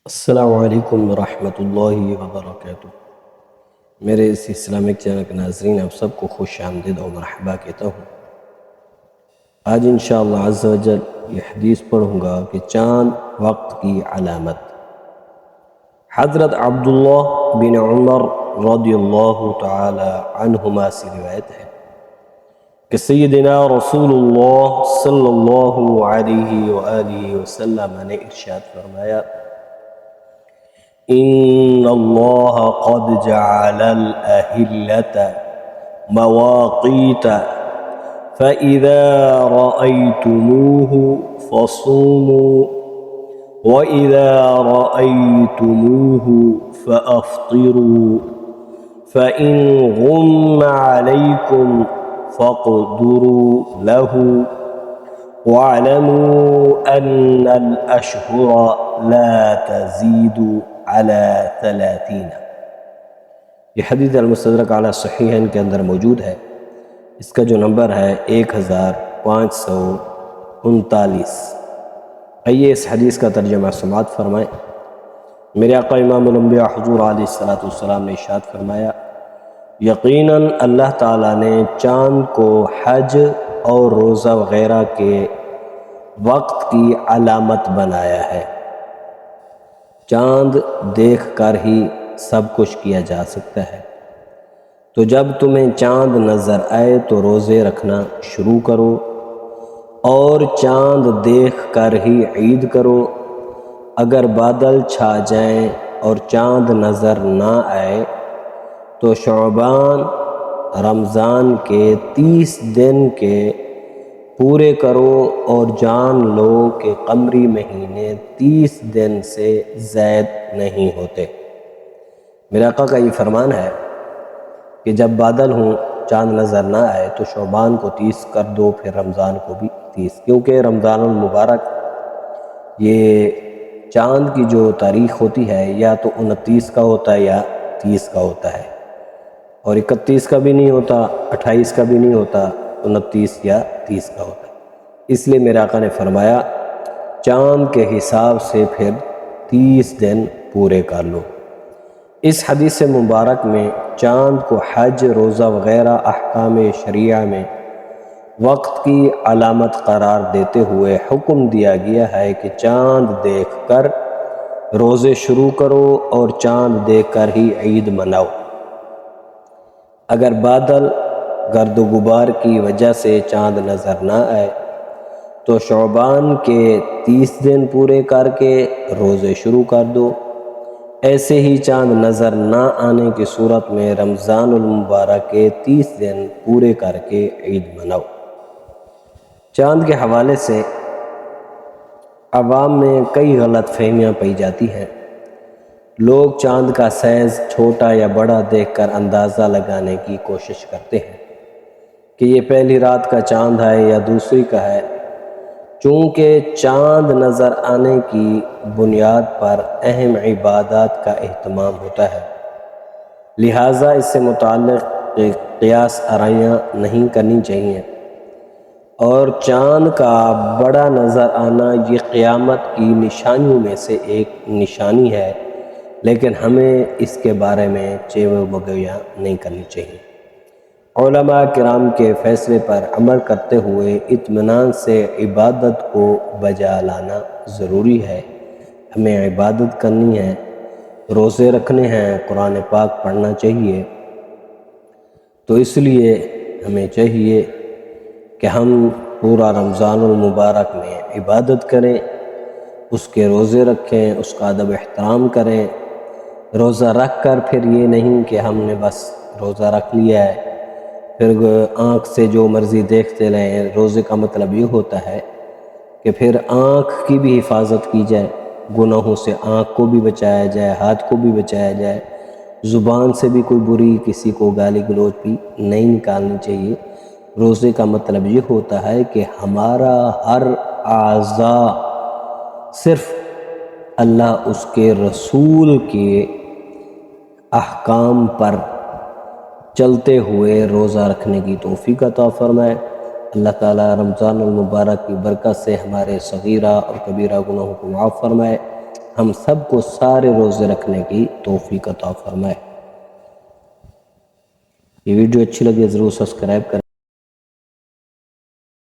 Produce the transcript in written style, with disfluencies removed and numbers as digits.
السلام علیکم ورحمۃ اللہ وبرکاتہ۔ میرے اس اسلامک چینل کے ناظرین آپ سب کو خوش آمدید اور مرحبا کہتا ہوں۔ آج انشاءاللہ عز و جل یہ حدیث پڑھوں گا کہ چاند وقت کی علامت۔ حضرت عبداللہ بن عمر رضی اللہ تعالی عنہما سے روایت ہے کہ سیدنا رسول اللہ صلی اللہ علیہ وآلہ وسلم نے ارشاد فرمایا: إن الله قد جعل الأهلة مواقيت فإذا رأيتموه فصوموا وإذا رأيتموه فأفطروا فإن غم عليكم فاقدروا له واعلموا أن الأشهر لا تزيد على 30۔ یہ حدیث المستدرک علی صحیحین کے اندر موجود ہے۔ اس کا جو نمبر ہے 1539۔ آئیے اس حدیث کا ترجمہ سماعت فرمائیں۔ میرے آقا امام الانبیاء حضور علیہ السلام نے ارشاد فرمایا: یقیناً اللہ تعالیٰ نے چاند کو حج اور روزہ وغیرہ کے وقت کی علامت بنایا ہے۔ چاند دیکھ کر ہی سب کچھ کیا جا سکتا ہے، تو جب تمہیں چاند نظر آئے تو روزے رکھنا شروع کرو اور چاند دیکھ کر ہی عید کرو۔ اگر بادل چھا جائیں اور چاند نظر نہ آئے تو شعبان رمضان کے 30 دن کے پورے کرو اور جان لو کہ قمری مہینے 30 دن سے زائد نہیں ہوتے۔ میرے آقا کا یہ فرمان ہے کہ جب بادل ہوں، چاند نظر نہ آئے تو شعبان کو 30 کر دو، پھر رمضان کو بھی 30، کیونکہ رمضان المبارک یہ چاند کی جو تاریخ ہوتی ہے یا تو 29 کا ہوتا ہے یا 30 کا ہوتا ہے، اور 31 کا بھی نہیں ہوتا، 28 کا بھی نہیں ہوتا، 29 یا 30 کا ہوتا ہے۔ اس لیے میرے آقا نے فرمایا چاند کے حساب سے پھر 30 دن پورے کر لو۔ اس حدیث مبارک میں چاند کو حج، روزہ وغیرہ احکام شریعہ میں وقت کی علامت قرار دیتے ہوئے حکم دیا گیا ہے کہ چاند دیکھ کر روزے شروع کرو اور چاند دیکھ کر ہی عید مناؤ۔ اگر بادل گرد و غبار کی وجہ سے چاند نظر نہ آئے تو شعبان کے 30 دن پورے کر کے روزے شروع کر دو۔ ایسے ہی چاند نظر نہ آنے کی صورت میں رمضان المبارک کے 30 دن پورے کر کے عید مناؤ۔ چاند کے حوالے سے عوام میں کئی غلط فہمیاں پائی جاتی ہیں۔ لوگ چاند کا سائز چھوٹا یا بڑا دیکھ کر اندازہ لگانے کی کوشش کرتے ہیں کہ یہ پہلی رات کا چاند ہے یا دوسری کا ہے۔ چونکہ چاند نظر آنے کی بنیاد پر اہم عبادات کا اہتمام ہوتا ہے، لہٰذا اس سے متعلق قیاس آرائیاں نہیں کرنی چاہیے، اور چاند کا بڑا نظر آنا یہ قیامت کی نشانیوں میں سے ایک نشانی ہے، لیکن ہمیں اس کے بارے میں چیو مگویاں نہیں کرنی چاہیے۔ علماء کرام کے فیصلے پر عمل کرتے ہوئے اطمینان سے عبادت کو بجا لانا ضروری ہے۔ ہمیں عبادت کرنی ہے، روزے رکھنے ہیں، قرآن پاک پڑھنا چاہیے، تو اس لیے ہمیں چاہیے کہ ہم پورا رمضان المبارک میں عبادت کریں، اس کے روزے رکھیں، اس کا ادب احترام کریں۔ روزہ رکھ کر پھر یہ نہیں کہ ہم نے بس روزہ رکھ لیا ہے پھر آنکھ سے جو مرضی دیکھتے رہیں۔ روزے کا مطلب یہ ہوتا ہے کہ پھر آنکھ کی بھی حفاظت کی جائے، گناہوں سے آنکھ کو بھی بچایا جائے، ہاتھ کو بھی بچایا جائے، زبان سے بھی کوئی بری کسی کو گالی گلوچ بھی نہیں نکالنی چاہیے۔ روزے کا مطلب یہ ہوتا ہے کہ ہمارا ہر اعضاء صرف اللہ اس کے رسول کے احکام پر چلتے ہوئے روزہ رکھنے کی توفیق عطا فرمائے۔ اللہ تعالیٰ رمضان المبارک کی برکت سے ہمارے صغیرہ اور کبیرہ گناہوں کو معاف فرمائے۔ ہم سب کو سارے روزے رکھنے کی توفیق عطا فرمائے۔ یہ ویڈیو اچھی لگی ضرور سبسکرائب کریں۔